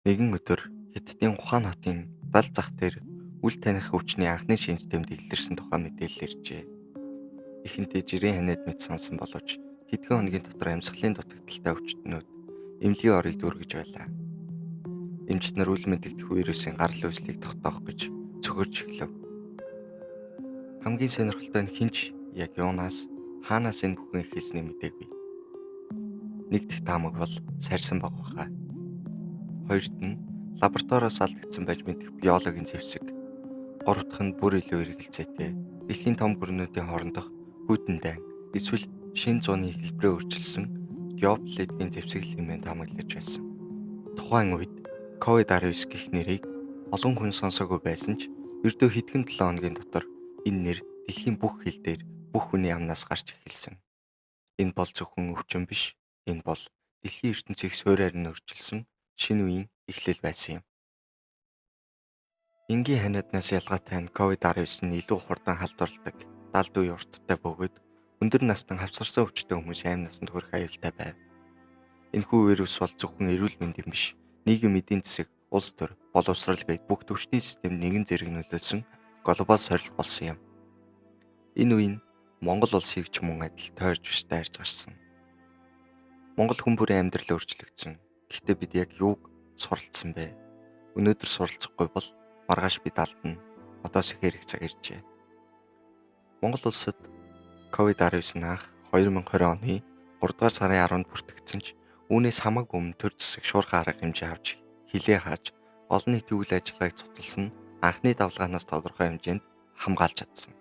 Нэгэн өдөр Хятадын Ухаан хотын дал зах дээр үл таних өвчний анхны шинж тэмдэг илэрсэн тухай мэдээлэл иржээ. Ихэнхдээ жирийн ханиад мэт сонсон боловч хэдхэн хоногийн дотор амьсгалын дутагдaltaй өвчтнүүд эмнэлгийн орыг дүүргэж байлаа. Эмчид нар үл мэдэгдэх вирусын гарал үүслийг тогтоох гэж цөхөрж эхлэв. Хамгийн сонирхолтой нь хинч яг юунаас хаанаас энэ бүхэн эхэлснийг мэдээгүй. Нэг дэх таамаг бол сарьсан баг баха. Хоёрт нь лабораториос алдагдсан байж мэдэх биологийн зэвсэг. Гурав дахь нь бүр илүү эргэлзээтэй дэлхийн том гүрнүүдийн хоорондох хүйтэн дайн эсвэл шин зууны хэлбэрээ өөрчилсөн геополитикийн зэвсэг хэмээн таамаглаж байсан. Тухайн үед COVID-19 гэх нэрийг олон хүн сонсоогүй байсан ч ердөө хэдхэн 7 хоногийн дотор энэ нэр дэлхийн бүх хил дээр бүх хүний амнаас гарч эхэлсэн. Энэ бол зөвхөн өвчин биш. Энэ бол дэлхийн ертөнцийг суурьаар нь өөрчилсөн шинэ үеийн эхлэл байсан юм. Энгийн ханиаднаас ялгаатай нь COVID-19 нь илүү хурдан халдварладаг, далд үе урттай бөгөөд өндөр настан хавцарсан өвчтөе хүмүүсийн амь насанд хүрэх аюултай байв. Энэхүү вирус бол зөвхөн эрүүл мэндийн биш, нийгэм эдийн засаг, улс төр, боловсрол гээд бүх түвшний системд нэгэн зэрэг нөлөөлсөн глобал сорилт болсон юм. Энэ үе нь Монгол улсыг ч мөн адил тойрч биш дайрч гарсан. Монгол хүн бүрийн амьдрал өөрчлөгдсөн. Гэхдээ бид яг юуг суралцсан бэ? Өнөөдөр суралцахгүй бол маргааш бид алдна. Одоос их хэрэг цаг иржээ. Монгол улсад COVID-19 анх 2020 оны 3 дугаар сарын 10-нд бүртгэгдсэн ч үүнээс хамаагүй өмнө төр засаг шуурхай арга хэмжээ авч хилээ хааж олон нийтийн үйл ажиллагааг цуцалсан анхны давлгаанаас тодорхой хэмжээнд хамгаалж чадсан.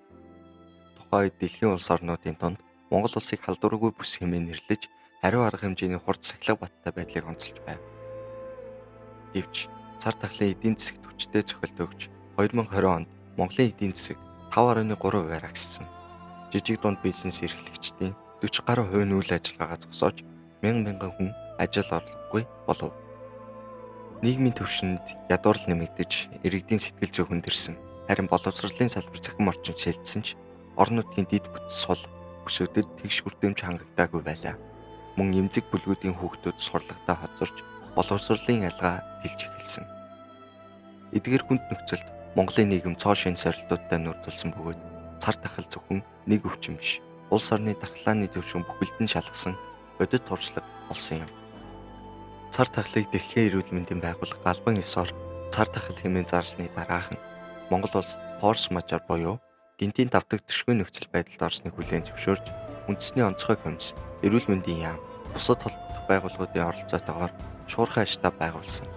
Тухайн үед дэлхийн улс орнуудын дунд Монгол улсыг халдваргүй бүс хэмээн нэрлэж хариу арга хэмжээний хурд сахилга баттай байдлыг онцолж байв. Гэвч цар тахлын эдийн засагт хүчтэй цохилт өгч 2020 онд Монголын эдийн засаг 5.3% агссан. Жижиг дунд бизнес эрхлэгчдийн 40 гаруй хувь нь үйл ажиллагаагаа зогсоож мянган хүн ажил орлогогүй болов. Нийгмийн түвшинд ядуурл нэмэгдэж, иргэдийн сэтгэл зүй хүндэрсэн. Харин боловсролын салбар цахим орчин шилжсэн ч орон нутгийн дид бүтц сул бүсүүдэд тэгш хүртээмж хангагдаагүй байлаа. Мөн эмзэг бүлгүүдийн хүүхдүүд сурлагатаа хоцорч боловсролын ялгаа тэлж эхэлсэн. Эдгээр хүнд нөхцөлд Монголын нийгэм цоо шин сорилтуудтай нүртүүлсэн бөгөөд цар тахал зөвхөн нэг өвчин биш, улс орны дархлааны төвшин бүхэлд нь шалгасан бодит туршлага болсон юм. Цар тахлыг Дэлхийн эрүүл мэндийн байгууллага галбан ёсоор цар тахал хэмээн зарсны дараахан Монгол улс форс мажор буюу гинтийн давтагдшгүй нөхцөл байдалд орсныг хүлээн зөвшөөрж үндэсний онцгой комисс, эрүүл мэндийн яам, бусад холбогдох байгууллагуудын оролцоотойгоор шуурхай штаб байгуулсан.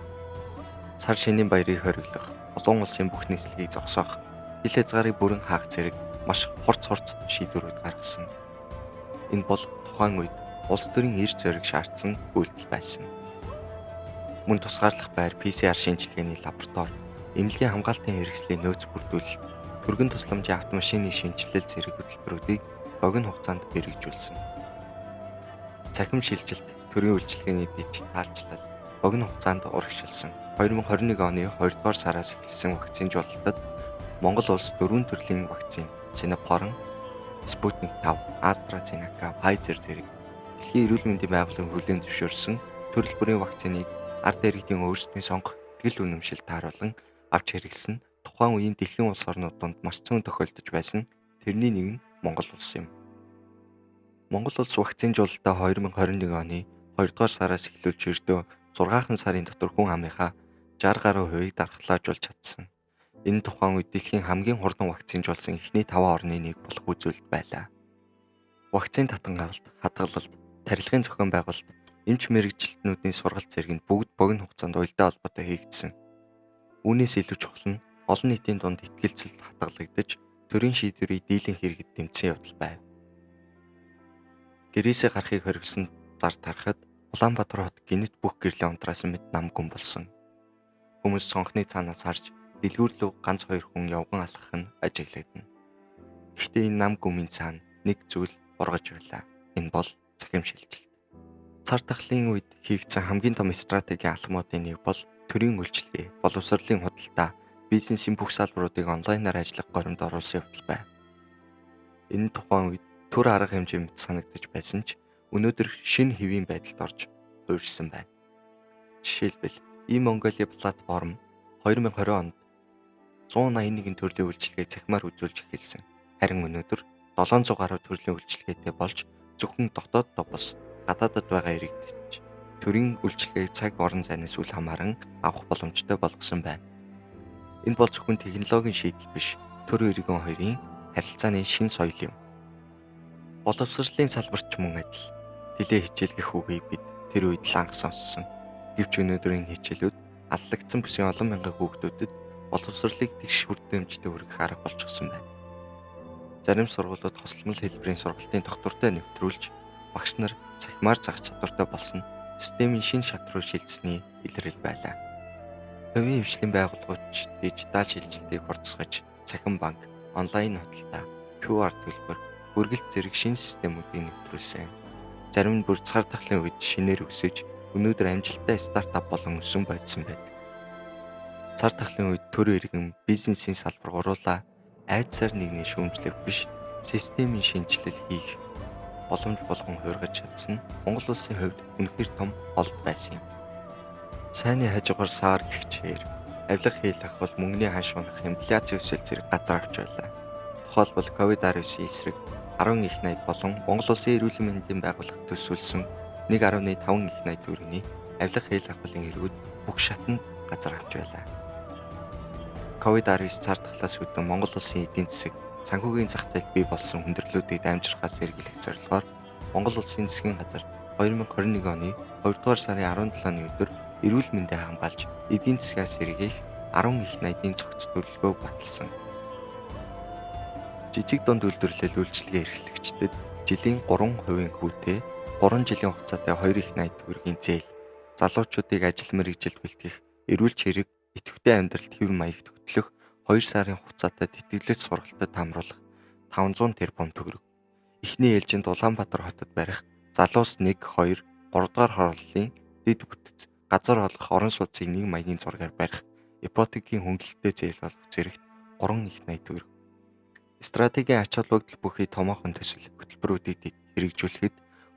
Сар шинийн баярыг хориглох, олон улсын бүх нийслэлийг зогсоох, хил хязгаарыг бүрэн хаах зэрэг маш хурц шийдвэрүүд гаргасан. Энэ бол тухайн үед улс төрийн эрх зориг шаардсан үйлдэл байсан. Мөн тусгаарлах байр, PCR шинжилгээний лаборатори, эмнэлгийн хамгаалтын хэрэгслийн нөөц бүрдүүлэлт, түргэн тусламжийн автомашины шинжилэл зэрэг хөтөлбөрүүдийг богино хугацаанд хэрэгжүүлсэн. Цахим шилжилт, төрийн үйлчилгээний дижиталчлал богино хугацаанд урагшилсан. 2021 оны 2 дугаар сараас эхэлсэн вакцинжуулалтад Монгол улс 4 төрлийн вакцин, Sinopharm, Sputnik 5, AstraZeneca, Pfizer зэрэг Дэлхийн эрүүл мэндийн байгууллагын хүлээн зөвшөөрсөн төрөл бүрийн вакциныг ард иргэдийн өөрсдийн сонгох итгэл үнэмшил тааруулан авч хэрэглэсэн тухайн үеийн дэлхийн улс орнууд донд маш цөөн тохиолдож байсан. Тэрний нэг нь Монгол улс юм. Монгол улс вакцинжуулалтаа 2021 оны 2 дугаар сараас эхлүүлж ердөө 6 сарын дотор хүн амынхаа 60 гаруй хувийг дархлаажуулж чадсан. Энэ тухайн үед дэлхийн хамгийн хурдан вакцинжуулсан эхний 5 орны нэг болох үзүүлэлт байлаа. Вакцин татан авалт, хадгалалт, тарилгын зохион байгуулалт, эмч мэргэжилтнүүдийн сургалт зэрэг нь бүгд богино хугацаанд уялдаа холбоотой хийгдсэн. Үүнээс илүү чухал нь олон нийтийн дунд итгэлцэл хадгалагдаж, төрийн шийдвэрийг дийлэнх иргэд дэмжсэн явдал байв. Гэрээсээ гарахыг хориглосон зар тарахад Улаанбаатар хот гинэт бүх гэрлийн унтраасан мэт нам гүн болсон. Хүмүүс цонхны цаанаас харж дэлгүүрлөө ганц 2 хүн явган алхах нь ажиглагдана. Гэхдээ энэ нам гүмийн цаана нэг зүйл ургаж байлаа. Энэ бол цахим шилжилт. Цар тахлын үед хийгдсэн хамгийн том стратегийн алхмуудын нэг бол төрийн үйлчилгээ, боловсролын худалдаа, бизнесийн бүх салбаруудыг онлайнаар ажиллах горимд оруулсан явдал байв. Энэ тухайн үед төр арга хэмжээ мэт санагдаж байсан ч өнөөдөр шинэ хэвийн байдалд орж хувирсан байна. Жишээлбэл E-Mongolia платформ 2020 онд 181 төрлийн үйлчилгээг цахимаар үзүүлж эхэлсэн. Харин өнөөдөр 700 гаруй төрлийн үйлчилгээтэй болж зөвхөн дотооддоо бус гадаадад байгаа иргэдэд төрийн үйлчилгээг цаг орон зайнаас үл хамааран авах боломжтой болгосон байна. Энэ бол зөвхөн технологийн шийдэл биш, төр иргэн хоёрын харилцааны шин соёл юм. Боловсролын салбарт ч мөн адил. Тэлээ хичээлгэх үгийг бид тэр үед л анх сонссон. Гэвч өнөөдрийн хичээлүүд аслагдсан бүсийн олон мянган хүүхдүүдэд боловсролыг тэгш хүртээмжтэй хүргэх арга болчихсон байна. Зарим сургуулиуд хосломол хэлбэрийн сургалтын тогтвортой нэвтрүүлж, багш нар цахимаар зах чадвартай болсон системийн шинэ шат руу шилжсэний илрэл байлаа. Хувийн хвшлийн байгууллагууд дижитал шилжилтийг хурцсгаж, цахим банк, онлайн худалдаа, QR төлбөр, хүргэлт зэрэг шинэ системүүдийг нэвтрүүлсэн. Зарим нь бүр цар тахлын үед шинээр өсөж, өнөөдөр амжилттай стартап болон өсөн бодсон байдаг. Цар тахлын үед төр иргэн бизнесийн салбар гуруула айдсаар нэгний шүүмжлэх биш, системийн шинжилэл хийх боломж болгон хуургаж чадсан нь Монгол улсын хувьд үнэхээр том олд байсан юм. Сайнны хажуугаар саар гихчээр авилга хийх бол мөнгөний ханш унах инфляци өсөл зэрэг газар авч байлаа. Тухайлбал COVID-19 эсрэг 10 их найд болон Монгол улсын эрүүл мэндийн байгууллагт төсвөлсөн 1.5 их найд төгрөгийн авилга хийх ахлын эргүүд бүх шатанд газар авч байлаа. COVID-19 цар тахлаас үүдэн Монгол улсын эдийн засаг санхүүгийн зах зээл бий болсон хүндрэлүүдийг дамжрахаас сэргийлэх зорилгоор Монгол улсын засгийн газар 2021 оны 2 дугаар сарын 17-ны өдөр эрүүл мэндийг хамгаалж эдийн засгаас сэргийлэх 10 их найдын цогц төлөвлөгөөг баталсан. Жижиг дунд үйлдвэрлэл үйлчилгээ эрхлэгчдэд жилийн 3% хүүтэй 3 жилийн хугацаатай 2 их найд төгрөгийн зээл, залуучуудыг ажил мэргэжилд бэлтгэх, эрүүл чирэг, идэвхтэй амьдралд хэв маягт хөтлөх 2 сарын хугацаатай тэтгэлэг сургалтад хамруулах 500 тэрбум төгрөг. Эхний ээлжинд Улаанбаатар хотод барих залуус 1, 2, 3 дугаар хорлолын дэд бүтц газар олох орон сууцыг 1 маягийн зургаар барих ипотекийн хөнгөлөлтөд зээл болох зэрэгт 3 их найд төгрөг. Стратегийн ач холбогдол бүхий томоохон төсөл хөтөлбөрүүдийг хэрэгжүүлэхэд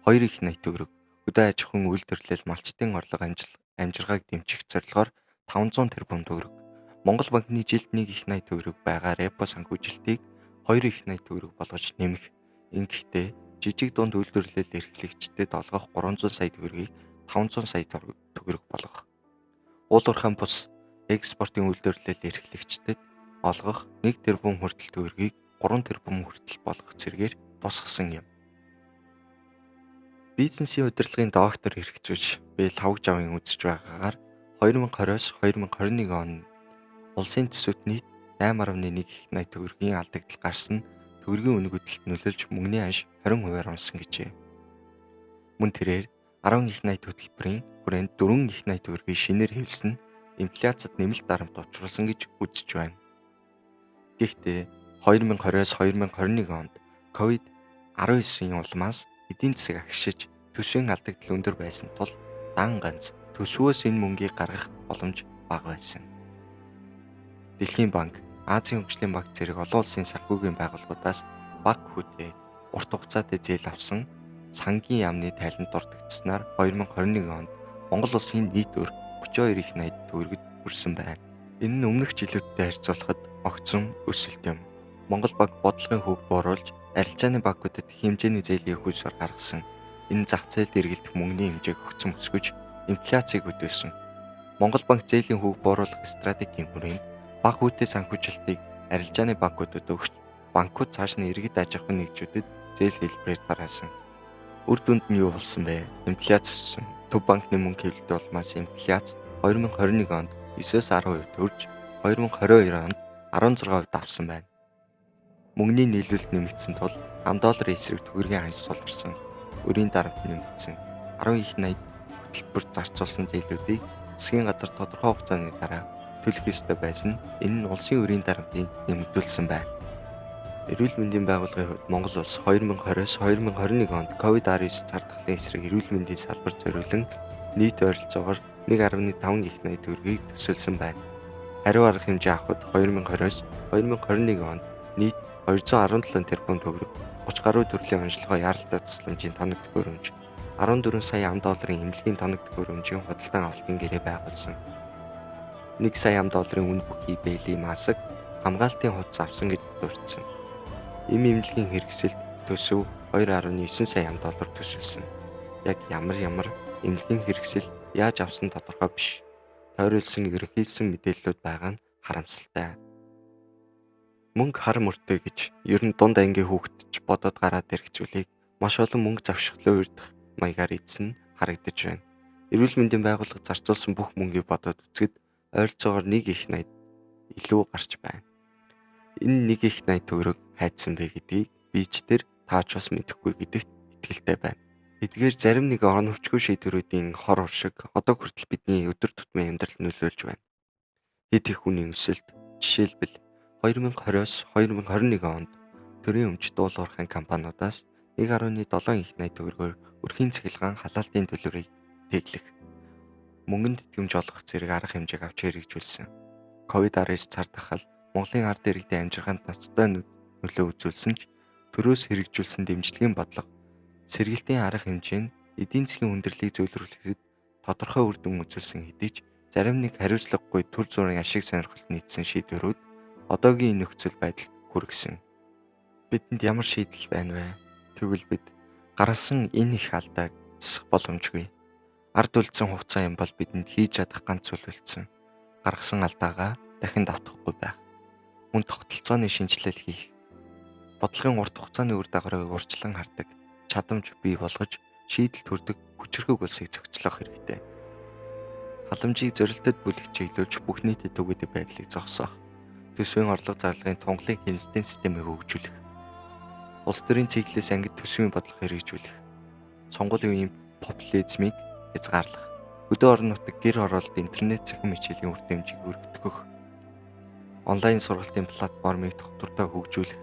2 их найд төгрөг, хөдөө аж ахуйн үйлдвэрлэл малчтын орлого амжиргааг дэмжих зорилгоор 500 тэрбум төгрөг. Монгол банкны жилд 1 их найд төгрөг байгаа репо санхүүжилтийг 2 их найд төгрөг болгож нэмэх. Ингэхдээ жижиг дунд үйлдвэрлэл эрхлэгчдэд олгох 300 сая төгрөгийг 500 сая төгрөг болгох. Уулуурхайн бус экспортын үйлдвэрлэл эрхлэгчдэд олгох 1 тэрбум хүртэл төгрөгийг 3 тэрбум хүртэл болгох зэргээр тусгасан юм. Бизнесийн удирдлагын доктор хэрэгжүүлж би лавж авын үзэж байгаагаар 2020-с 2021 он улсын төсөвт нийт 8.1 их найд төгрөгийн алдагдал гарсан төгрөгийн үнэ хөдөлт нөлөөлж мөнгөний ханш 20% унсан гэжээ. Мөн тэрээр 10 их найд хөтөлбөрийн хүрээнд 4 их найд төгрөгийг шинээр хэвлсэн инфляцид нэмэлт дарамт учруулсан гэж үзэж байна. Гэхдээ 2020-с 2021 онд COVID-19-ийн улмаас эдийн засаг агшиж төсвийн алдагдал өндөр байсан тул дан ганц төсвөөс энэ мөнгийг гаргах боломж бага байсан. Дэлхийн банк, Азийн хөгжлийн банк зэрэг олон улсын санхүүгийн байгууллагуудаас бага хүүтэй урт хугацаатай зээл авсан сангийн яамны тайланд дурддагцснаар 2021 онд Монгол улсын нийт өр 32 их найд төгрөгөд хүрсэн байна. Энэ нь өмнөх жилүүдтэй харьцуулахад огцон өсөлт юм. Монгол банк бодлогын хөвд бууруулж арилжааны банкудад хэмжээний зээлийн хөлсөөр гаргасан. Энэ зах зээлд эргэлдэх мөнгөний хэмжээг огцон өсгөж инфляцийг өдөөсөн. Монгол банк зээлийн хөвд бууруулах стратегийн хүрээнд бага хүүтэй санхүүжилтийг арилжааны банкудад өгч банкуд цааш нь иргэд аж ахуйн нэгжүүдэд зээл хэлбэрээр гаргасан. Үр дүнд нь юу болсон бэ? Инфляц өссөн. Төв банкны мөнгө хэвлэлтэй улмаас инфляц 2021 онд 9-с 10% төрж 2022 онд 16% давсан байна. Мөнгөний нийлүүлэлт нэмэгдсэн тул ам долларын эсрэг төгрөгийн ханш суларсан. Өрийн дарамт нэмэгдсэн. 10 их найд хөтөлбөрт зарцуулсан зээлүүдийг засгийн газар тодорхой хугацааны дараа төлөх ёстой байсан. Энэ нь улсын өрийн дарамтыг нэмэгдүүлсэн байна. Эрүүл мэндийн байгууллагын хувьд Монгол улс 2020-с 2021 онд COVID-19 цар тахлын эсрэг эрүүл мэндийн салбарт зориулан нийт ойролцоогоор 1.5 их найд төгрөгийг төсөөлсөн байна. Хариу арга хэмжээ авахд 2020-с 2021 онд нийт 217 тэрбум төгрөг, 30 гаруй төрлийн онцлогоо яаралтай тусламжийн тоног төхөөрөмж, 14 сая $1 эмнэлгийн тоног төхөөрөмжийн худалдан авалтын гэрээ байгуулсан. 1 сая $1 үн бүхий Бэйли Маск хамгаалтын хувцас авсан гэж дурдсан. Эмнэлгийн хэрэгсэлд төсөв $2.9 сая төсвөлсөн. Яг ямар эмнэлгийн хэрэгсэл яаж авсан тодорхой биш. Тойруулсан ерөнхийлсөн мэдээллүүд байгаа нь харамсалтай. Мөнгө хар мөртэй гэж ер нь дунд ангийн хүүхэд ч бодоод гараад ирэх зүйлийг маш олон мөнгө завшихлын урдах маягаар эзэн харагдаж байна. Эрүүл мэндийн байгууллага зарцуулсан бүх мөнгийг бодоод үзэхэд ойролцоогоор 1 их 80 илүү гарч байна. Энэ 1 их 80 төгрөг хайдсан бэ гэдгийг бичдэр таач бас мэдэхгүй гэдэгт итгэлтэй байна. Эдгээр зарим нэг орон хүчгүй шийдвэрүүдийн хор уршиг одоо хүртэл бидний өдөр тутмын амьдралд нөлөөлж байна. Хэд их хүний өсөлт, жишээлбэл 2020-с 2021 онд төрийн өмчт уул уурхайн компаниудаас 1.7 их 80 төгрөгөөр өрхийн цахилгаан халаалтын төлбөрийг тэглэх, мөнгөнд итгэмж олгох зэрэг арга хэмжээг авч хэрэгжүүлсэн. COVID-19 цар тахал Монголын ард иргэдийн амжиргаанд ноцтой нөлөө үзүүлсэн ч төрөөс хэрэгжүүлсэн дэмжлэгийн бодлого сэргэлтийн арга хэмжээ нь эдийн засгийн хүндрэлийг зөвлөрүүлэхэд тодорхой үр дүн үзүүлсэн хэдий ч зарим нэг хариуцлагагүй төр зүрийн ашиг сонирхолд нийцсэн шийдвэрүүд одоогийн нөхцөл байдалд хүргэсэн. Бидэнд ямар шийдэл байна вэ? Тэгвэл бид гаргасан энэ их алдааг засах боломжгүй. Ард үлдсэн хугацаа юм бол бидэнд хийж чадах ганц зүйл үлдсэн. Гаргасан алдаагаа дахин давтахгүй байх. Мөн тогтолцооны шинжилэл хийх. Бодлогын урт хугацааны үр дагаврыг урьдчилан хардаг, чадамж бий болгож шийдэл төрдөг хүчирхэг улсыг зохицлох хэрэгтэй. Халамжийг зорилтод бүлэг чиглүүлж бүх нийтэд түгэдэг байдлыг зогсоох. Төсвийн орлого зарлагын тунгалаг хяналтын системийг хөгжүүлэх. Улс төрийн цэглэлээс ангид төсвийн бодлого хэрэгжүүлэх. Сонгуулийн үеийн популизмыг хязгаарлах. Хөдөө орон нутаг гэр хороолт интернет цахим хичээлийн үр дэмжийг өргөдгөх. Онлайн сургалтын платформыг тогтвортой хөгжүүлэх.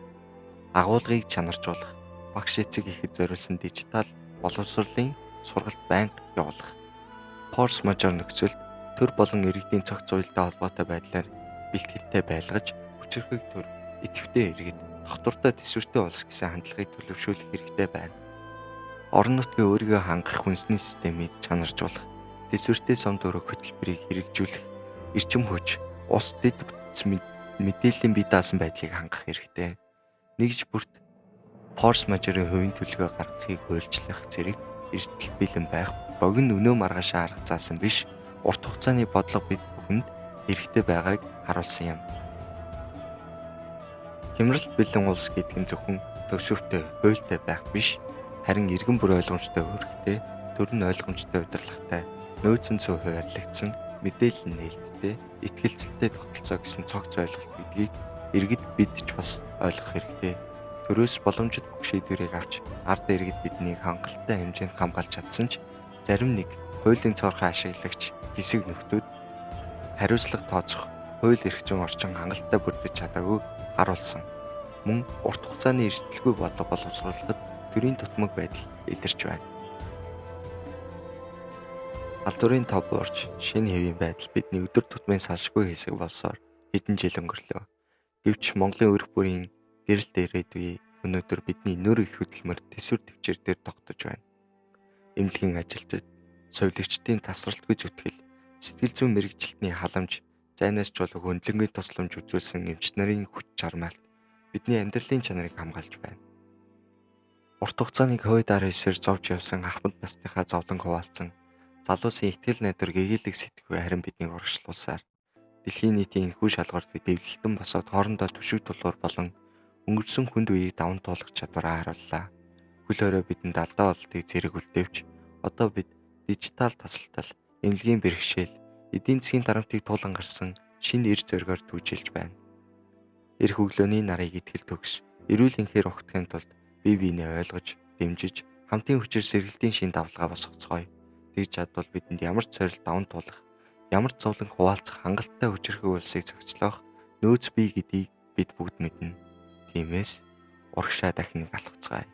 Агуулгыг чанаржуулах. Багш эцэг ихэд зориулсан дижитал боловсролын сургалт байнга явуулах. Форс мажор нөхцөлд төр болон иргэдийн цогц уялдаа холбоотой байдлаар бэлтгэлтэй байлгаж хүчирхэг төр идэвхтэй иргэд тогтвортой төсвөртэй улс гэсэн хандлагыг төлөвшүүлэх хэрэгтэй байна. Орон нутгийн өөрийгөө хангах хүнсний системийг чанаржуулах, төсвөртэй сум дөрөв хөтөлбөрийг хэрэгжүүлэх, эрчим хүч, ус дэд бүтц мэдээллийн бие даасан байдлыг хангах хэрэгтэй. Нэгж бүрт форс мажорын хувийн төлөвөө гаргахыг хуульчлах зэрэг эрсдэл бэлэн байх богино өнөө маргаашаа арга заасан биш, урт хугацааны бодлого бид бүхэнд хэрэгтэй байгааг харуулсан юм. Хямралт бэлэн улс гэдэг нь зөвхөн төвшөвтэй, хуультай байх биш, харин иргэн бүр ойлгомжтой үүрэгтэй, төр нь ойлгомжтой удирдлагатай, нөөцөн зөв хуваарлагдсан, мэдээлэл нээлттэй, итгэлцэлтэй тогтолцоо гэсэн цогц ойлголт гэдгийг иргэд бид ч бас ойлгох хэрэгтэй. Төрөөс боломжит бүх шийдвэрийг авч ард иргэд биднийг хангалттай хэмжээнд хамгаалж чадсан ч зарим нэг хуулийн цорхой ашиглагч хэсэг нөхдүүд хариуцлага тооцох хууль эрх зүйн орчин хангалттай бүрдэж чадаагүйг харуулсан. Мөн урт хугацааны эрсдэлгүй бодлого боловсруулахад төрийн тутмаг байдал илэрч байна. Халдварын тав буурч шинэ хэвийн байдал бидний өдөр тутмын салшгүй хэсэг болсоор хэдэн жил өнгөрлөө. Гэвч Монголын өрх бүрийн гэрэлт ирээдүй өнөөдөр бидний нөр их хөдөлмөр төсвөр төвчээр дээр тогтож байна. Эмнэлгийн ажилчид, совилогчдын тасралтгүй зүтгэл, сэтгэл зүйн мэрэгжилтний халамж, зайнаас ч болов хөндлөнгийн тусламж үзүүлсэн эмч нарын хүч чармайлт бидний амьдралын чанарыг хамгаалж байна. Урт хугацааны COVID-19-ээр зовж явсан ахмад насныхаа зовлон хуваалцсан залуусын итгэл найдвар гэгээлэг сэтгвээ харин биднийг урагшлуулсаар дэлхийн нийтийн энэхүү шалгуурт бид эвлэлтэн босоод хоорондоо түшиг тулгуур болон өнгөрсөн хүнд үеийг даван туулах чадвараа харууллаа. Хөл хорой бидэнд алдаа болтыг зэрэг үлдэвч одоо бид дижитал тасалтал, эмнэлгийн бэрхшээл, эдийн засгийн дарамтыг туулан гарсан шинэ эр зоригоор түүжилж байна. Эрх өглөөний нарыг итгэл төгс, эрүүл энхээр ухтахын тулд бие биенээ ойлгож, дэмжиж, хамтын хүчээр сэргэлтийн шин давлгаа босгоцгоё. Тэгж чадвал бидэнд ямар ч сорилт даван туулах, ямар ч зовлон хуваалцах хангалттай хүчирхэг улсыг зохицлох нөөц бий гэдгийг бид бүгд мэднэ. Тиймээс урагшаа дахин нэг алхацгаая.